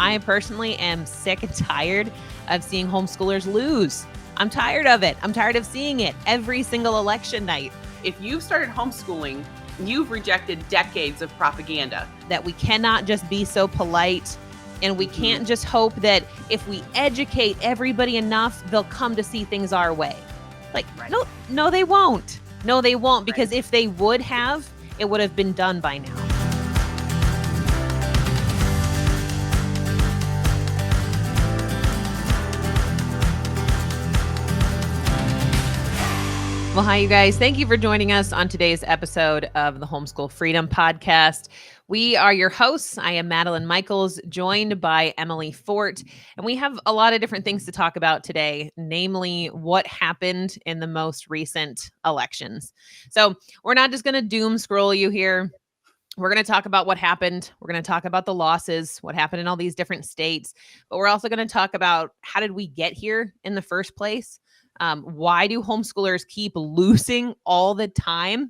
I personally am sick and tired of seeing homeschoolers lose. I'm tired of it. I'm tired of seeing it every single election night. If you've started homeschooling, you've rejected decades of propaganda. That we cannot just be so polite, and we can't just hope that if we educate everybody enough, they'll come to see things our way. Like, no, they won't. No, they won't, because if they would have, it would have been done by now. Well, hi, you guys. Thank you for joining us on today's episode of the Homeschool Freedom Podcast. We are your hosts. I am Madelyn Michels, joined by Emily Fort, and we have a lot of different things to talk about today, namely what happened in the most recent elections. So we're not just going to doom scroll you here. We're going to talk about what happened. We're going to talk about the losses, what happened in all these different states, but we're also going to talk about how did we get here in the first place? Why do homeschoolers keep losing all the time?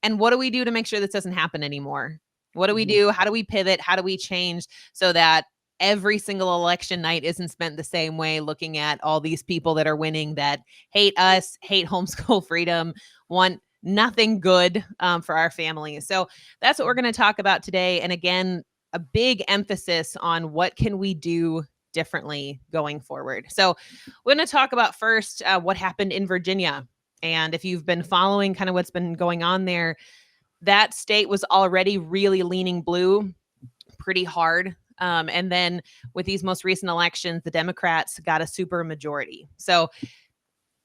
And what do we do to make sure this doesn't happen anymore? What do we do? How do we pivot? How do we change so that every single election night isn't spent the same way, looking at all these people that are winning that hate us, hate homeschool freedom, want nothing good for our families? So that's what we're going to talk about today. And again, a big emphasis on what can we do differently going forward. So we're going to talk about first what happened in Virginia. And if you've been following kind of what's been going on there, that state was already really leaning blue pretty hard. And then with these most recent elections, the Democrats got a super majority. So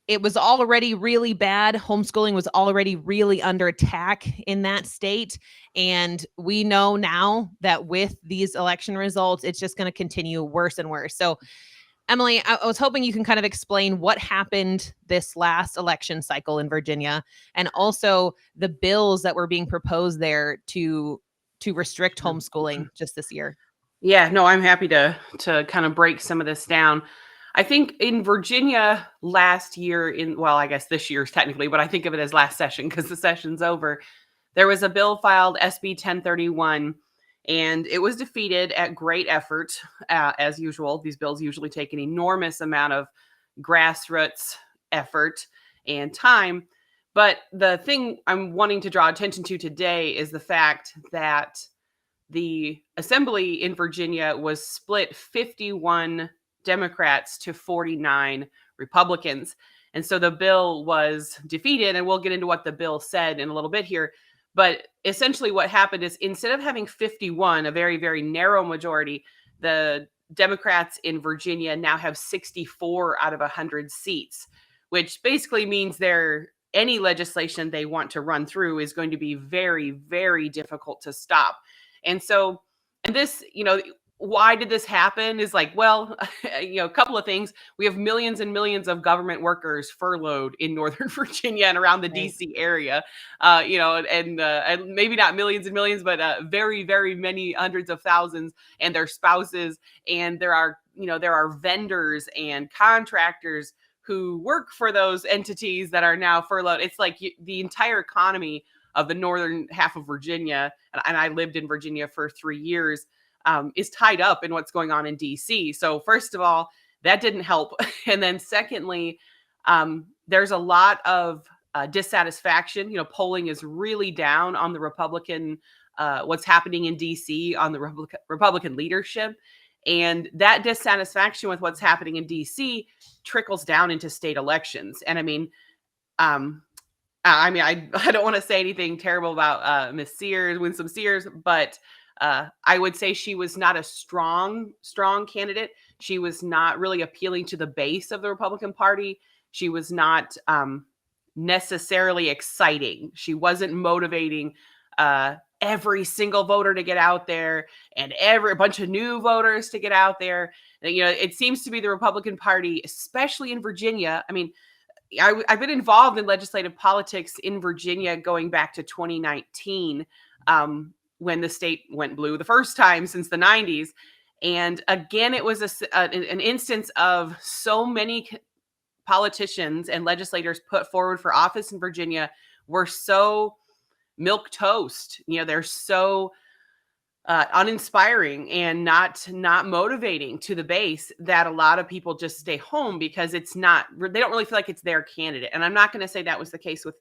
it was already really bad. Homeschooling was already really under attack in that state. And we know now that with these election results, it's just going to continue worse and worse. So, Emily, I was hoping you can kind of explain what happened this last election cycle in Virginia, and also the bills that were being proposed there to restrict homeschooling just this year. Yeah, no, I'm happy to kind of break some of this down. I think in Virginia last year, I guess this year's technically, but I think of it as last session because the session's over. There was a bill filed, SB 1031, and it was defeated at great effort. As usual, these bills usually take an enormous amount of grassroots effort and time. But the thing I'm wanting to draw attention to today is the fact that the assembly in Virginia was split 51 Democrats to 49 Republicans. And so the bill was defeated, and we'll get into what the bill said in a little bit here. But essentially what happened is, instead of having 51, a very, very narrow majority, the Democrats in Virginia now have 64 out of 100 seats, which basically means any legislation they want to run through is going to be very, very difficult to stop. And so, this, why did this happen is a couple of things. We have millions and millions of government workers furloughed in Northern Virginia and around the DC area, and maybe not millions and millions, but very, very many hundreds of thousands, and their spouses. And there are vendors and contractors who work for those entities that are now furloughed. It's like the entire economy of the northern half of Virginia, and I lived in Virginia for 3 years, is tied up in what's going on in DC. So first of all, that didn't help. And then secondly, there's a lot of dissatisfaction. Polling is really down on the Republican, what's happening in DC on the Republican leadership. And that dissatisfaction with what's happening in DC trickles down into state elections. And I don't want to say anything terrible about Miss Sears, Winsome Sears, but I would say she was not a strong candidate. She was not really appealing to the base of the Republican Party. She was not necessarily exciting. She wasn't motivating every single voter to get out there and a bunch of new voters to get out there. It seems to be the Republican Party, especially in Virginia. I've been involved in legislative politics in Virginia going back to 2019, when the state went blue the first time since the 90s. And again, it was an instance of so many politicians and legislators put forward for office in Virginia were so milquetoast. They're so uninspiring and not motivating to the base, that a lot of people just stay home because it's not, they don't really feel like it's their candidate. And I'm not going to say that was the case with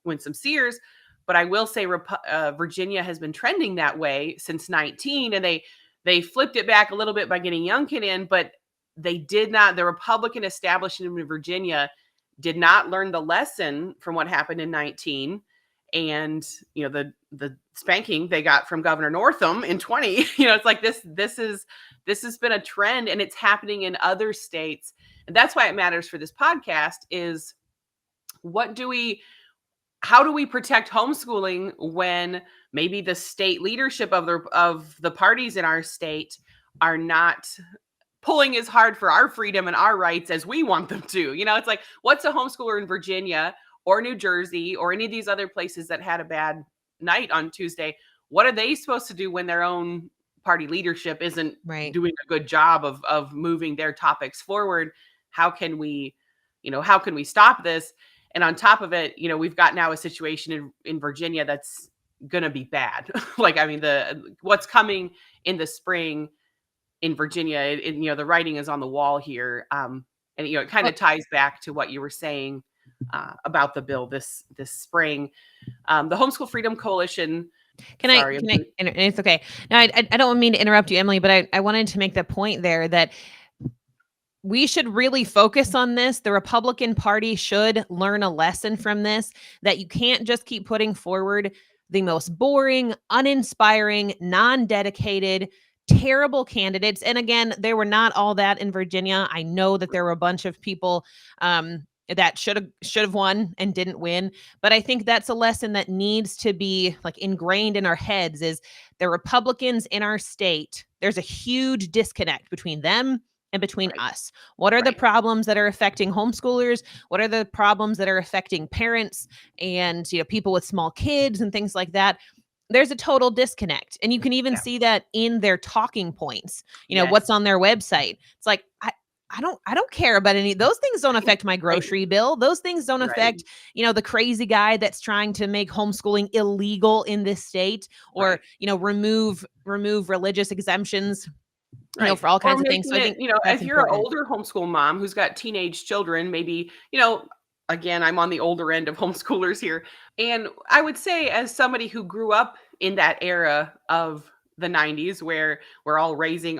Winsome Sears, but I will say Virginia has been trending that way since 19, and they flipped it back a little bit by getting Youngkin in, but they did not. The Republican establishment in Virginia did not learn the lesson from what happened in 19. And the spanking they got from Governor Northam in 20, it's like this has been a trend, and it's happening in other states. And that's why it matters for this podcast is, how do we protect homeschooling when maybe the state leadership of the parties in our state are not pulling as hard for our freedom and our rights as we want them to? It's like, what's a homeschooler in Virginia or New Jersey or any of these other places that had a bad night on Tuesday? What are they supposed to do when their own party leadership isn't doing a good job of moving their topics forward? How can we stop this? And on top of it, we've got now a situation in Virginia that's going to be bad. Like, I mean, what's coming in the spring in Virginia, the writing is on the wall here. And, it kind of ties back to what you were saying about the bill this spring. The Homeschool Freedom Coalition. Can I, and it's okay. Now, I don't mean to interrupt you, Emily, but I wanted to make the point there that we should really focus on this. The Republican Party should learn a lesson from this, that you can't just keep putting forward the most boring, uninspiring, non-dedicated, terrible candidates. And again, they were not all that in Virginia. I know that there were a bunch of people that should have won and didn't win. But I think that's a lesson that needs to be like ingrained in our heads, is the Republicans in our state, there's a huge disconnect between them and between us. What are the problems that are affecting homeschoolers? What are the problems that are affecting parents and people with small kids and things like that? There's a total disconnect. And you can even see that in their talking points, what's on their website. It's like, I don't care about any, those things don't affect my grocery bill. Those things don't affect, the crazy guy that's trying to make homeschooling illegal in this state, or, remove religious exemptions, for all kinds of things. So I think, if you're an older homeschool mom who's got teenage children, maybe, again, I'm on the older end of homeschoolers here. And I would say, as somebody who grew up in that era of the 90s, where we're all raising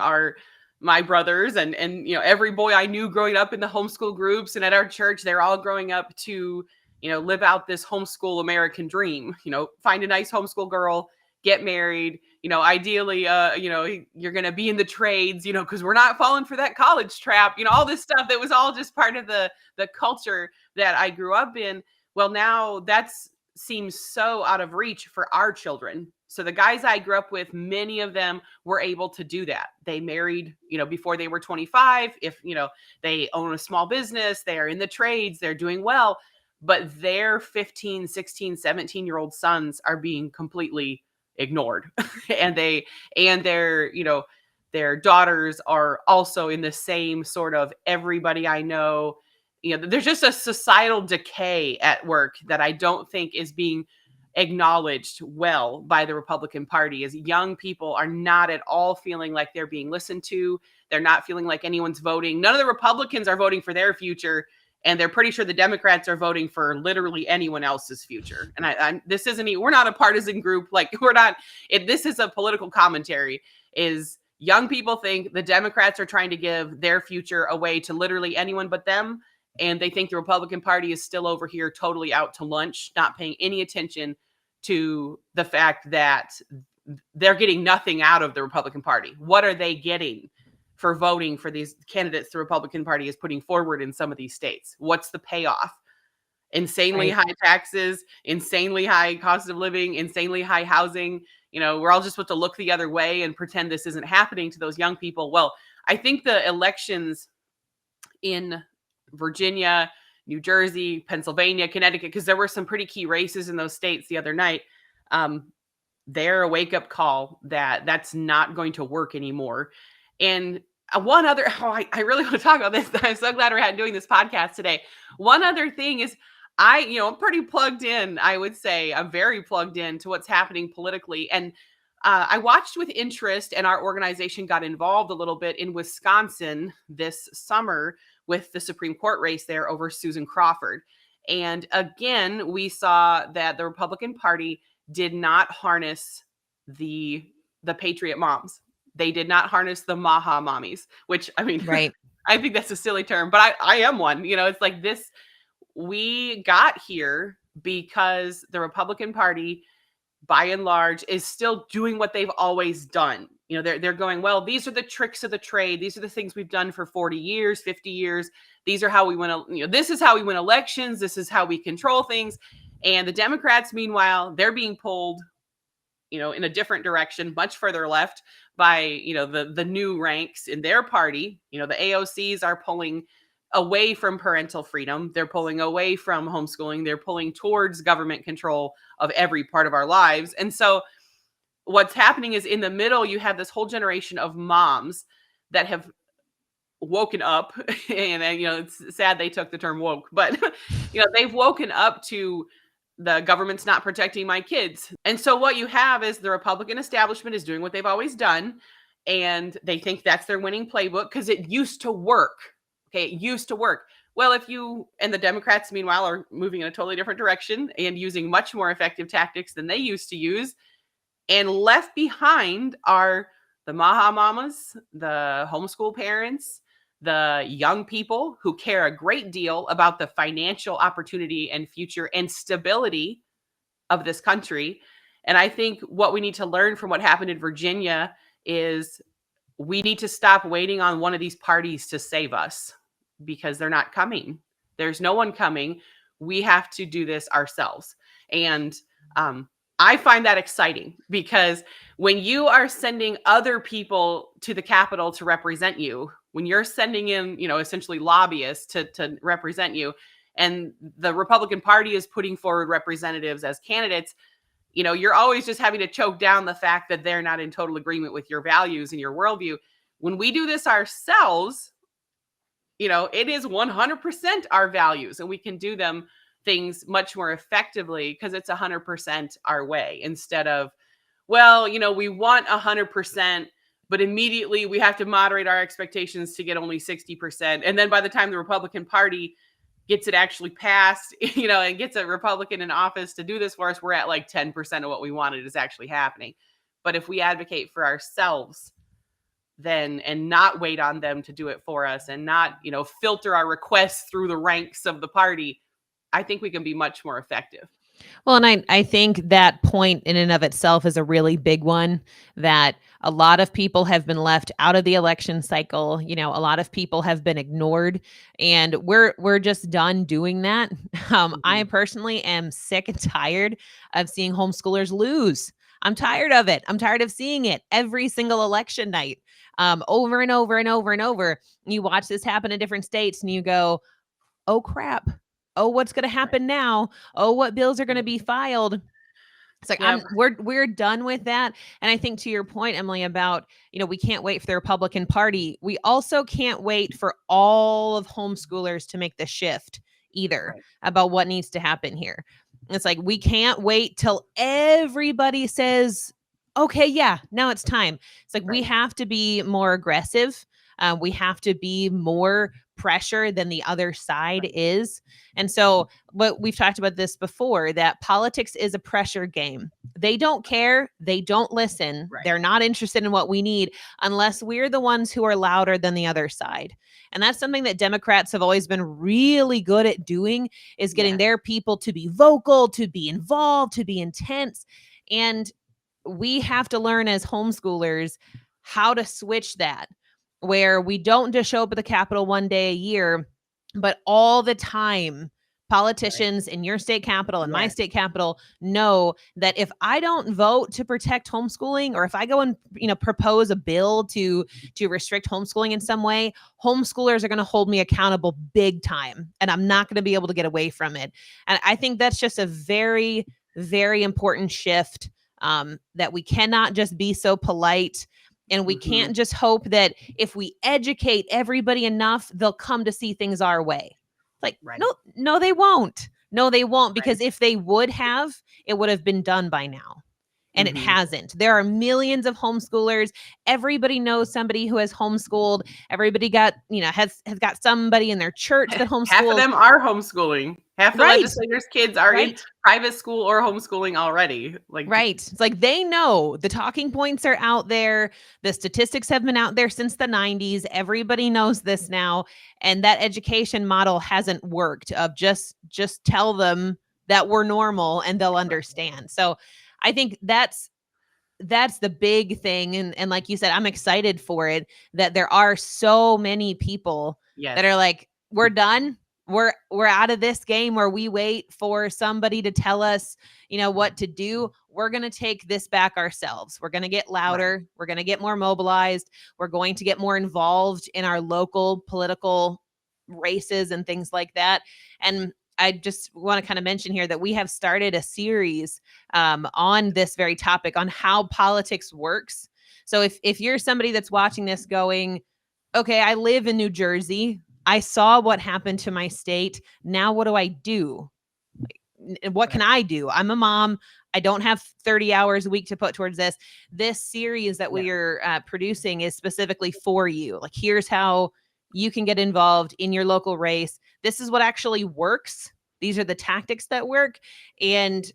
my brothers and every boy I knew growing up in the homeschool groups and at our church, they're all growing up to, live out this homeschool American dream, find a nice homeschool girl, get married, ideally, you're going to be in the trades, because we're not falling for that college trap, all this stuff that was all just part of the culture that I grew up in. Well, now that's seems so out of reach for our children. So the guys I grew up with, many of them were able to do that. They married, before they were 25. If, they own a small business, they're in the trades, they're doing well, but their 15, 16, 17-year-old sons are being completely ignored. and their daughters are also in the same sort of, everybody I know, there's just a societal decay at work that I don't think is being acknowledged well by the Republican Party, as young people are not at all feeling like they're being listened to. They're not feeling like anyone's voting. None of the Republicans are voting for their future. And they're pretty sure the Democrats are voting for literally anyone else's future. And this isn't, we're not a partisan group. Like, we're not, this is a political commentary, is young people think the Democrats are trying to give their future away to literally anyone but them. And they think the Republican Party is still over here totally out to lunch, not paying any attention to the fact that they're getting nothing out of the Republican Party. What are they getting for voting for these candidates the Republican Party is putting forward in some of these states? What's the payoff? Insanely high taxes, insanely high cost of living, insanely high housing. We're all just supposed to look the other way and pretend this isn't happening to those young people. Well, I think the elections in Virginia, New Jersey, Pennsylvania, Connecticut, because there were some pretty key races in those states the other night, they're a wake-up call that that's not going to work anymore. And one other, I really want to talk about this. I'm so glad we're doing this podcast today. One other thing is, I'm pretty plugged in. I would say I'm very plugged in to what's happening politically. And I watched with interest, and our organization got involved a little bit in Wisconsin this summer with the Supreme Court race there over Susan Crawford. And again, we saw that the Republican Party did not harness the patriot moms. They did not harness the Maha mommies, which, I mean, Right. I think that's a silly term, but I am one. It's like this. We got here because the Republican Party, by and large, is still doing what they've always done. They're going, well, these are the tricks of the trade. These are the things we've done for 40 years, 50 years. These are how we win. This is how we win elections. This is how we control things. And the Democrats, meanwhile, they're being pulled, in a different direction, much further left by, the new ranks in their party. The AOCs are pulling away from parental freedom. They're pulling away from homeschooling. They're pulling towards government control of every part of our lives. And so what's happening is, in the middle, you have this whole generation of moms that have woken up and it's sad they took the term woke, but they've woken up to the government's not protecting my kids. And so what you have is the Republican establishment is doing what they've always done, and they think that's their winning playbook because it used to work. Okay, it used to work. Well, and the Democrats, meanwhile, are moving in a totally different direction and using much more effective tactics than they used to use. And left behind are the Maha mamas, the homeschool parents, the young people who care a great deal about the financial opportunity and future and stability of this country. And I think what we need to learn from what happened in Virginia is we need to stop waiting on one of these parties to save us, because they're not coming. There's no one coming. We have to do this ourselves. And I find that exciting, because when you are sending other people to the Capitol to represent you, when you're sending in, essentially lobbyists to represent you, and the Republican Party is putting forward representatives as candidates, you're always just having to choke down the fact that they're not in total agreement with your values and your worldview. When we do this ourselves, it is 100% our values, and we can do things much more effectively because it's 100% our way, instead of, well, we want 100%, but immediately we have to moderate our expectations to get only 60%. And then by the time the Republican Party gets it actually passed, and gets a Republican in office to do this for us, we're at like 10% of what we wanted is actually happening. But if we advocate for ourselves, then, and not wait on them to do it for us, and not, filter our requests through the ranks of the party, I think we can be much more effective. Well, and I think that point in and of itself is a really big one, that a lot of people have been left out of the election cycle. A lot of people have been ignored, and we're just done doing that. I personally am sick and tired of seeing homeschoolers lose. I'm tired of it. I'm tired of seeing it every single election night, over and over and over and over. You watch this happen in different states and you go, oh crap. Oh, what's going to happen now? Oh, what bills are going to be filed? It's like, Yep. we're done with that. And I think, to your point, Emily, about, we can't wait for the Republican Party. We also can't wait for all of homeschoolers to make the shift either, Right. about what needs to happen here. It's like, we can't wait till everybody says, okay, yeah, now it's time. It's like, we have to be more aggressive. We have to be more pressure than the other side is. And so, what we've talked about this before, that politics is a pressure game. They don't care. They don't listen. Right. They're not interested in what we need unless we're the ones who are louder than the other side. And that's something that Democrats have always been really good at doing, is getting their people to be vocal, to be involved, to be intense. And we have to learn as homeschoolers how to switch that, where we don't just show up at the Capitol one day a year, but all the time. Politicians in your state capital and my state capital know that if I don't vote to protect homeschooling, or if I go and propose a bill to restrict homeschooling in some way, homeschoolers are going to hold me accountable big time, and I'm not going to be able to get away from it. And I think that's just a very, very important shift, that we cannot just be so polite. And we can't just hope that if we educate everybody enough, they'll come to see things our way. Like, no, they won't. No, they won't. Because if they would have, it would have been done by now. And it hasn't. There are millions of homeschoolers. Everybody knows somebody who has homeschooled. Everybody got, has got somebody in their church that Half of homeschools. them are homeschooling. Half the Right. legislators' kids are in Right. private school or homeschooling already. Right. It's like they know the talking points are out there. The statistics have been out there since the 90s. Everybody knows this now. And that education model hasn't worked of just tell them that we're normal and they'll understand. So I think that's the big thing. And like you said, I'm excited for it, that there are so many people that are like, we're done. We're out of this game where we wait for somebody to tell us, what to do. We're going to take this back ourselves. We're going to get louder. Right. We're going to get more mobilized. We're going to get more involved in our local political races and things like that. And I just want to kind of mention here that we have started a series on this very topic, on how politics works. So if you're somebody that's watching this going, okay, I live in New Jersey. I saw what happened to my state. Now what do I do? What can I do? I'm a mom. I don't have 30 hours a week to put towards this. This series that we are producing is specifically for you. Like, here's how you can get involved in your local race. This is what actually works. These are the tactics that work. And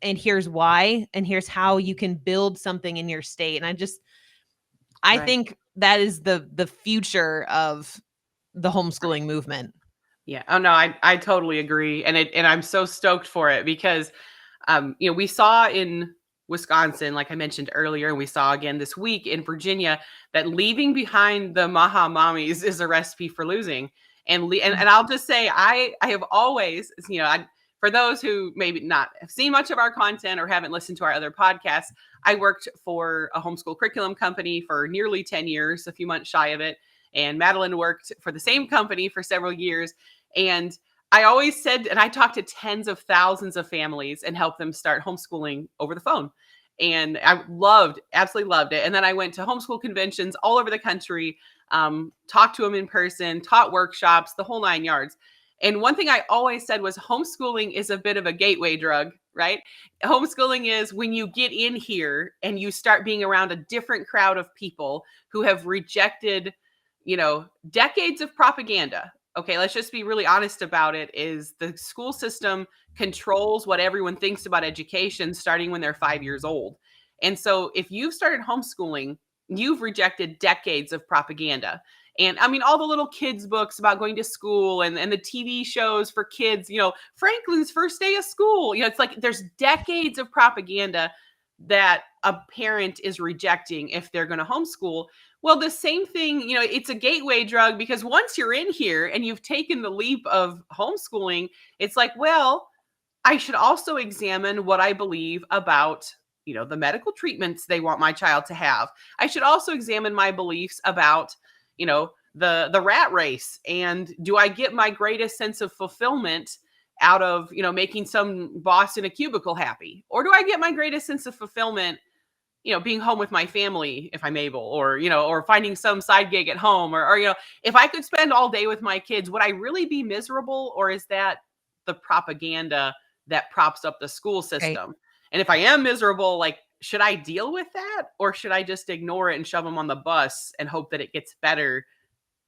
here's why. And here's how you can build something in your state. And I think that is the future of the homeschooling movement. Yeah. Oh no, I totally agree. And I'm so stoked for it because we saw in Wisconsin, like I mentioned earlier, and we saw again this week in Virginia, that leaving behind the Maha mommies is a recipe for losing. And I'll just say, I have always, for those who maybe not have seen much of our content or haven't listened to our other podcasts, I worked for a homeschool curriculum company for nearly 10 years, a few months shy of it. And Madelyn worked for the same company for several years. And I always said, and I talked to tens of thousands of families and helped them start homeschooling over the phone. And I absolutely loved it. And then I went to homeschool conventions all over the country, talked to them in person, taught workshops, the whole 9 yards. And one thing I always said was homeschooling is a bit of a gateway drug, right? Homeschooling is when you get in here and you start being around a different crowd of people who have rejected, decades of propaganda. Okay, let's just be really honest about it, is the school system controls what everyone thinks about education starting when they're 5 years old. And so if you've started homeschooling, you've rejected decades of propaganda. And I mean, all the little kids' books about going to school and the TV shows for kids, Franklin's first day of school, it's like there's decades of propaganda that a parent is rejecting if they're going to homeschool. Well, the same thing, it's a gateway drug, because once you're in here and you've taken the leap of homeschooling, it's like, well, I should also examine what I believe about, the medical treatments they want my child to have. I should also examine my beliefs about, the rat race. And do I get my greatest sense of fulfillment out of, making some boss in a cubicle happy? Or do I get my greatest sense of fulfillment, being home with my family if I'm able, or, or finding some side gig at home, or, if I could spend all day with my kids, would I really be miserable? Or is that the propaganda that props up the school system? Right. And if I am miserable, like, should I deal with that? Or should I just ignore it and shove them on the bus and hope that it gets better?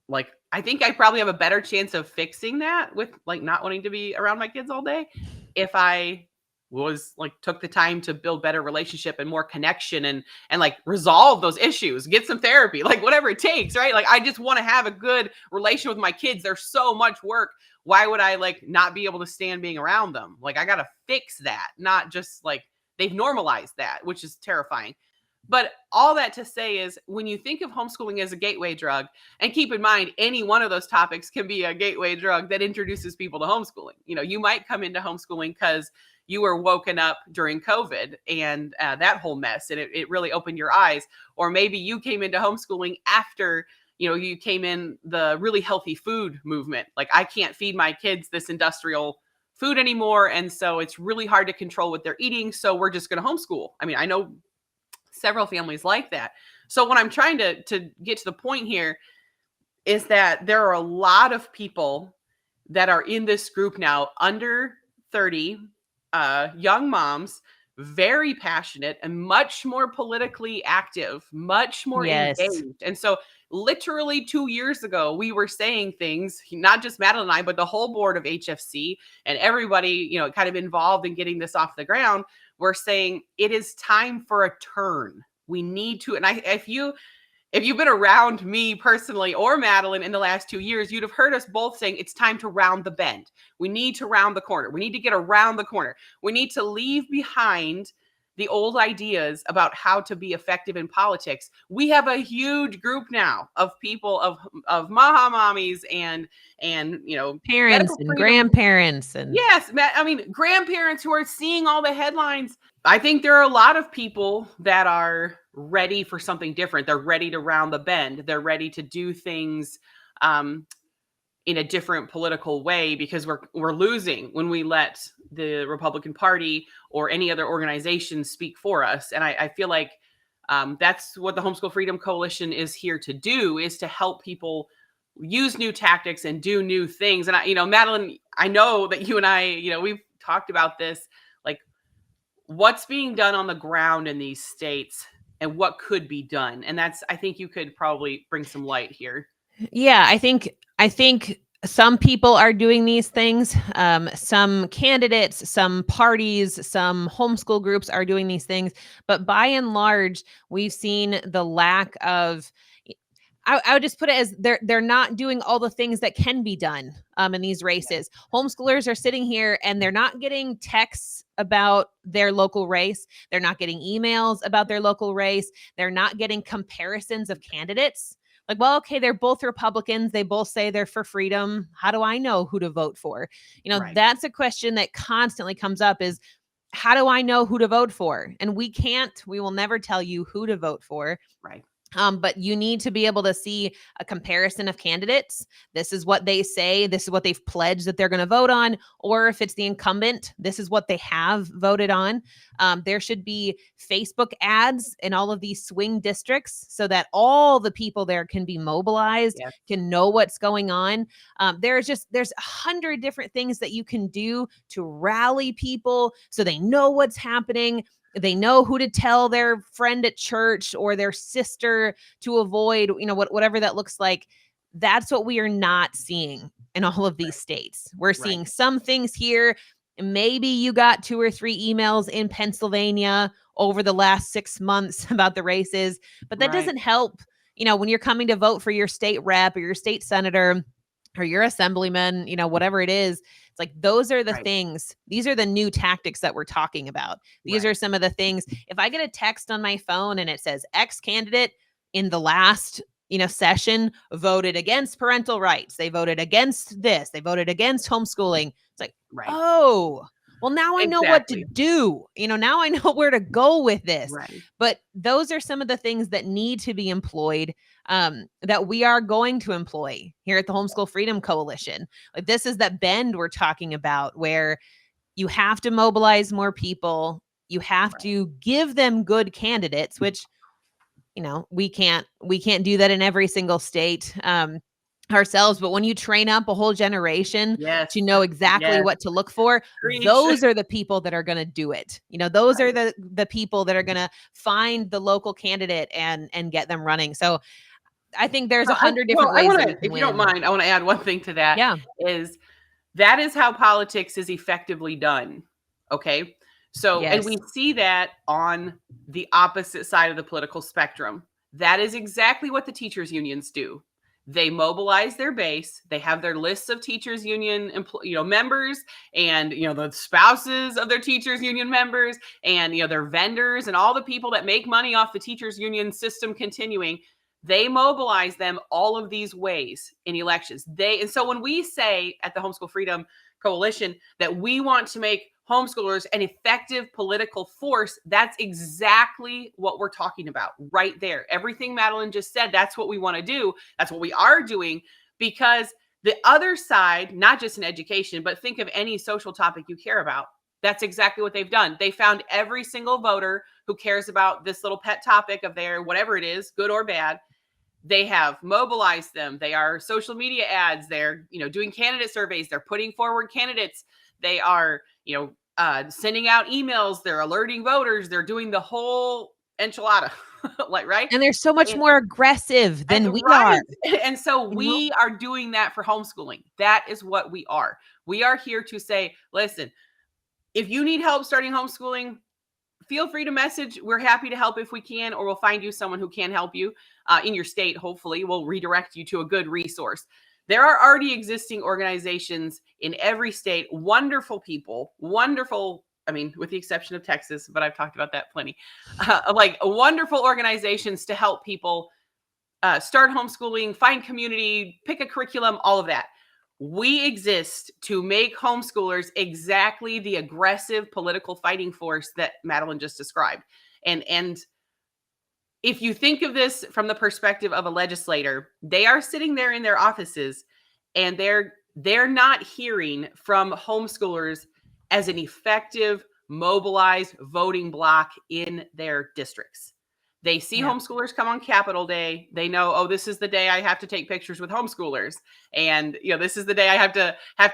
Like, I think I probably have a better chance of fixing that with like not wanting to be around my kids all day if I was like took the time to build better relationship and more connection and like resolve those issues, get some therapy, like whatever it takes, right? Like, I just want to have a good relation with my kids. There's so much work. Why would I like not be able to stand being around them? Like, I got to fix that, not just like they've normalized that, which is terrifying. But all that to say is, when you think of homeschooling as a gateway drug, and keep in mind, any one of those topics can be a gateway drug that introduces people to homeschooling. You might come into homeschooling because you were woken up during COVID and that whole mess, and it really opened your eyes. Or maybe you came into homeschooling after, you came in the really healthy food movement. Like, I can't feed my kids this industrial food anymore, and so it's really hard to control what they're eating, so we're just going to homeschool. I mean, I know several families like that. So what I'm trying to get to the point here is that there are a lot of people that are in this group now, under 30, young moms very passionate and much more politically active, much more Yes. engaged. And so literally 2 years ago, we were saying things, not just Madeline and I, but the whole board of HFC and everybody, kind of involved in getting this off the ground. We're saying it is time for a turn. We need to, and if you've been around me personally or Madeline in the last 2 years, you'd have heard us both saying it's time to round the bend. We need to round the corner. We need to get around the corner. We need to leave behind the old ideas about how to be effective in politics. We have a huge group now of people of Maha mommies and Parents medical and freedom. grandparents and Yes, I mean, grandparents who are seeing all the headlines. I think there are a lot of people that are ready for something different. They're ready to round the bend. They're ready to do things in a different political way, because we're losing when we let the Republican Party or any other organization speak for us. And I feel like that's what the Homeschool Freedom Coalition is here to do, is to help people use new tactics and do new things. And Madeline, I know that you and I, we've talked about this, like what's being done on the ground in these states and what could be done. And I think you could probably bring some light here. yeah, I think some people are doing these things. Some candidates, some parties, some homeschool groups are doing these things. But by and large, we've seen the lack of. I would just put it as they're not doing all the things that can be done in these races. Homeschoolers are sitting here and they're not getting texts about their local race. They're not getting emails about their local race. They're not getting comparisons of candidates. Like, well, okay, they're both Republicans. They both say they're for freedom. How do I know who to vote for? Right. That's a question that constantly comes up is, how do I know who to vote for? And we will never tell you who to vote for. Right. But you need to be able to see a comparison of candidates. This is what they say. This is what they've pledged that they're going to vote on. Or if it's the incumbent, this is what they have voted on. There should be Facebook ads in all of these swing districts so that all the people there can be mobilized, Yes. can know what's going on. There's 100 different things that you can do to rally people so they know what's happening. They know who to tell their friend at church or their sister to avoid, whatever that looks like. That's what we are not seeing in all of these states. We're seeing some things here. Maybe you got 2 or 3 emails in Pennsylvania over the last 6 months about the races, but that doesn't help, when you're coming to vote for your state rep or your state senator or your assemblyman, whatever it is. It's like, those are the things. These are the new tactics that we're talking about. These are some of the things. If I get a text on my phone and it says X candidate in the last, session voted against parental rights, they voted against this, they voted against homeschooling. It's like, oh, well, now I know what to do. Now I know where to go with this. Right. But those are some of the things that need to be employed, that we are going to employ here at the Homeschool Freedom Coalition. Like, this is that bend we're talking about, where you have to mobilize more people. You have to give them good candidates, which, we can't do that in every single state ourselves. But when you train up a whole generation to know exactly what to look for, those are the people that are going to do it. Those are the people that are going to find the local candidate and get them running. So I think there's 100 different ways that we can if win. you don't mind, I want to add one thing to that. Yeah. That is how politics is effectively done. Okay. So, and we see that on the opposite side of the political spectrum. That is exactly what the teachers unions do. They mobilize their base. They have their lists of teachers union, members, and the spouses of their teachers union members, and their vendors and all the people that make money off the teachers union system continuing. They mobilize them all of these ways in elections. And so when we say at the Homeschool Freedom Coalition that we want to make homeschoolers an effective political force, that's exactly what we're talking about right there. Everything Madeline just said, that's what we want to do. That's what we are doing, because the other side, not just in education, but think of any social topic you care about. That's exactly what they've done. They found every single voter who cares about this little pet topic of their, whatever it is, good or bad. They have mobilized them. They are social media ads. They're, doing candidate surveys. They're putting forward candidates. They are, sending out emails, they're alerting voters, they're doing the whole enchilada, like, right? And they're so much more aggressive than we are. And so we are doing that for homeschooling. That is what we are. We are here to say, listen, if you need help starting homeschooling, feel free to message. We're happy to help if we can, or we'll find you someone who can help you in your state. Hopefully, we'll redirect you to a good resource. There are already existing organizations in every state, wonderful people, wonderful, I mean, with the exception of Texas, but I've talked about that plenty, like wonderful organizations to help people start homeschooling, find community, pick a curriculum, all of that. We exist to make homeschoolers exactly the aggressive political fighting force that Madelyn just described. And if you think of this from the perspective of a legislator, they are sitting there in their offices and they're not hearing from homeschoolers as an effective, mobilized voting bloc in their districts. They see homeschoolers come on Capitol Day. They know, oh, this is the day I have to take pictures with homeschoolers. And, this is the day I have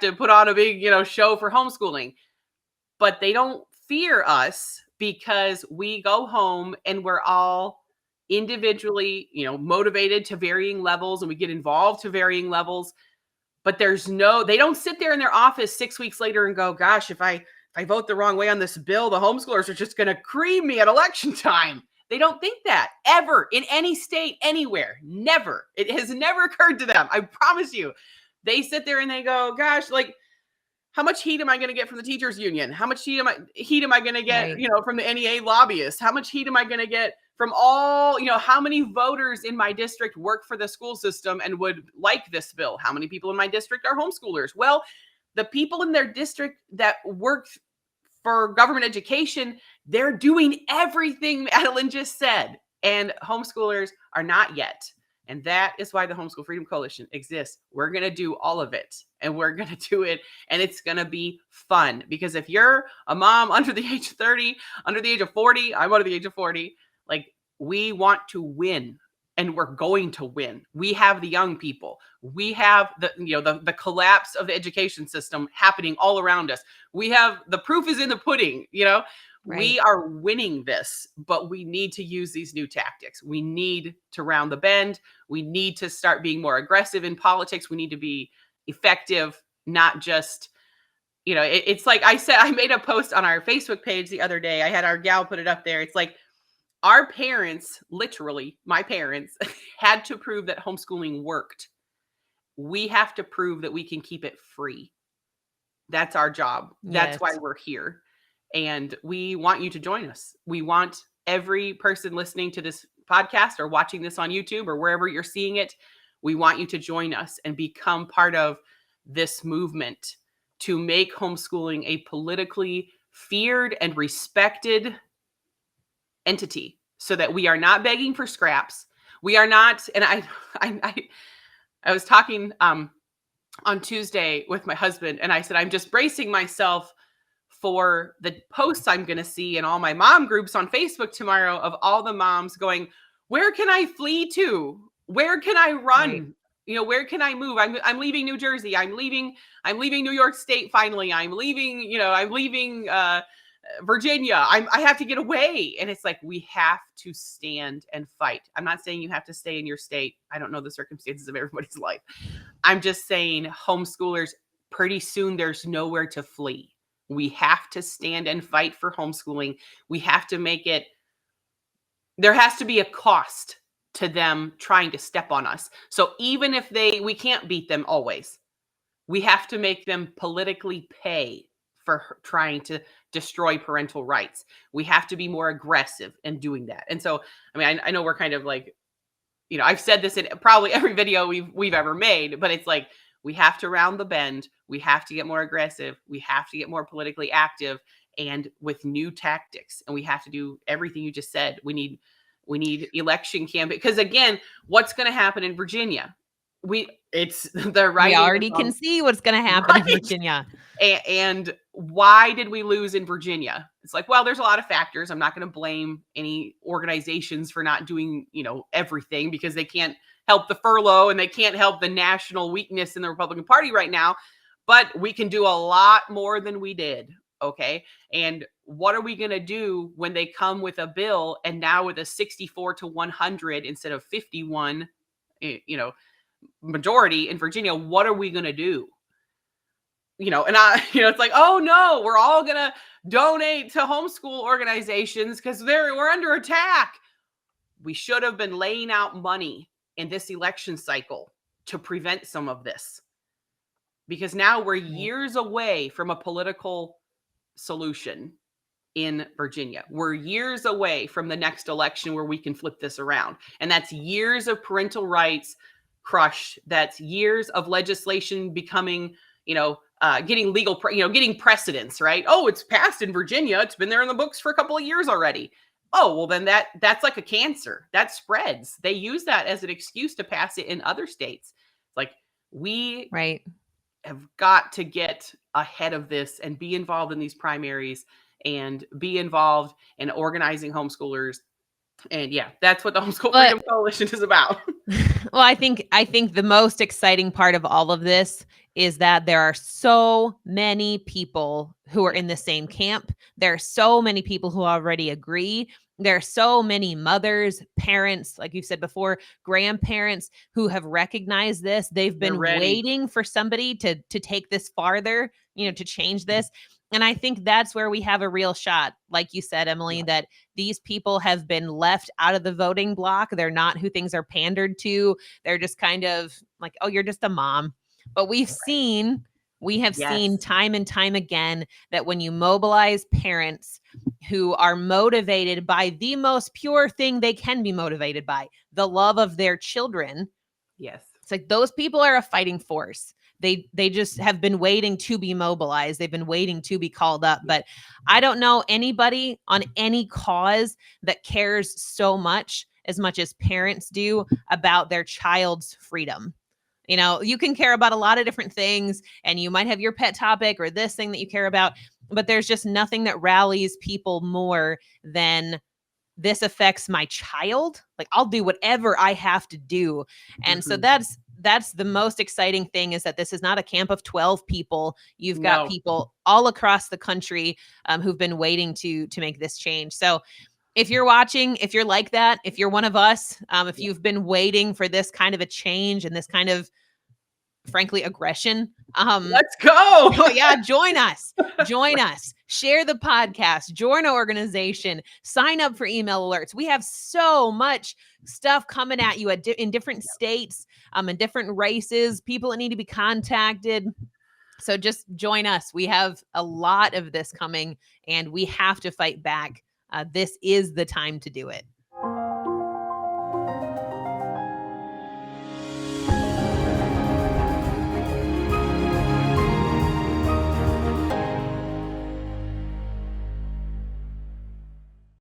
to put on a big, show for homeschooling. But they don't fear us because we go home and we're all individually, motivated to varying levels, and we get involved to varying levels. But they don't sit there in their office 6 weeks later and go, gosh, if I vote the wrong way on this bill, the homeschoolers are just going to cream me at election time. They don't think that ever in any state, anywhere. Never. It has never occurred to them. I promise you. They sit there and they go, gosh, like, how much heat am I going to get from the teachers union? How much heat am I going to get, from the NEA lobbyists? How much heat am I going to get from all, how many voters in my district work for the school system and would like this bill? How many people in my district are homeschoolers? Well, the people in their district that work for government education, they're doing everything Madelyn just said, and homeschoolers are not yet. And that is why the Homeschool Freedom Coalition exists. We're going to do all of it, and we're going to do it, and it's going to be fun. Because if you're a mom under the age of 30, under the age of 40, I'm under the age of 40, like, we want to win, and we're going to win. We have the young people. We have the collapse of the education system happening all around us. We have the proof is in the pudding, Right. We are winning this, but we need to use these new tactics. We need to round the bend. We need to start being more aggressive in politics. We need to be effective, not just, it's like I said, I made a post on our Facebook page the other day. I had our gal put it up there. It's like, our parents, literally my parents, had to prove that homeschooling worked. We have to prove that we can keep it free. That's our job. That's why we're here. And we want you to join us. We want every person listening to this podcast or watching this on YouTube or wherever you're seeing it, we want you to join us and become part of this movement to make homeschooling a politically feared and respected entity, so that we are not begging for scraps. We are not, and I was talking on Tuesday with my husband, and I said, I'm just bracing myself for the posts I'm going to see in all my mom groups on Facebook tomorrow of all the moms going, where can I flee to? Where can I run? Right. Where can I move? I'm leaving New Jersey. I'm leaving New York State. Finally, I'm leaving Virginia. I have to get away. And it's like, we have to stand and fight. I'm not saying you have to stay in your state. I don't know the circumstances of everybody's life. I'm just saying, homeschoolers, pretty soon there's nowhere to flee. We have to stand and fight for homeschooling. We have to make it, there has to be a cost to them trying to step on us. So even if we can't beat them always, we have to make them politically pay for trying to destroy parental rights. We have to be more aggressive in doing that. And so, I mean, I know we're kind of like, I've said this in probably every video we've ever made, but it's like, we have to round the bend. We have to get more aggressive. We have to get more politically active and with new tactics. And we have to do everything you just said. We need election campaign, because again, what's going to happen in Virginia? It's the right. We already can see what's going to happen in Virginia. And why did we lose in Virginia? It's like, well, there's a lot of factors. I'm not going to blame any organizations for not doing, everything, because they can't help the furlough and they can't help the national weakness in the Republican Party right now. But we can do a lot more than we did. Okay. And what are we going to do when they come with a bill and now with a 64 to 100 instead of 51, majority in Virginia? What are we going to do? And it's like, oh no, we're all going to donate to homeschool organizations because we're under attack. We should have been laying out money in this election cycle to prevent some of this, because now we're years away from a political solution in Virginia. We're years away from the next election where we can flip this around. And that's years of parental rights crushed. That's years of legislation becoming, getting legal, getting precedence, right? Oh, it's passed in Virginia. It's been there in the books for a couple of years already. Oh, well, then that's like a cancer that spreads. They use that as an excuse to pass it in other states. It's like, we have got to get ahead of this and be involved in these primaries and be involved in organizing homeschoolers. And yeah, that's what the Homeschool Freedom Coalition is about. Well, I think the most exciting part of all of this is that there are so many people who are in the same camp. There are so many people who already agree. There are so many mothers, parents, like you said before, grandparents who have recognized this. They've been waiting for somebody to take this farther, to change this. And I think that's where we have a real shot. Like you said, Emily, that these people have been left out of the voting block. They're not who things are pandered to. They're just kind of like, oh, you're just a mom. But we have seen time and time again that when you mobilize parents who are motivated by the most pure thing they can be motivated by, the love of their children. Yes. It's like those people are a fighting force. They just have been waiting to be mobilized. They've been waiting to be called up. But I don't know anybody on any cause that cares so much as parents do about their child's freedom. You can care about a lot of different things, and you might have your pet topic or this thing that you care about, but there's just nothing that rallies people more than this affects my child. Like, I'll do whatever I have to do. And so that's the most exciting thing, is that this is not a camp of 12 people. You've got people all across the country who've been waiting to make this change. So if you're watching, if you're like that, if you're one of us, if you've been waiting for this kind of a change and this kind of, frankly, aggression, let's go. Oh yeah, join us. Share the podcast, join our organization, sign up for email alerts. We have so much stuff coming at you in different states, in different races, people that need to be contacted. So just join us. We have a lot of this coming, and we have to fight back. This is the time to do it.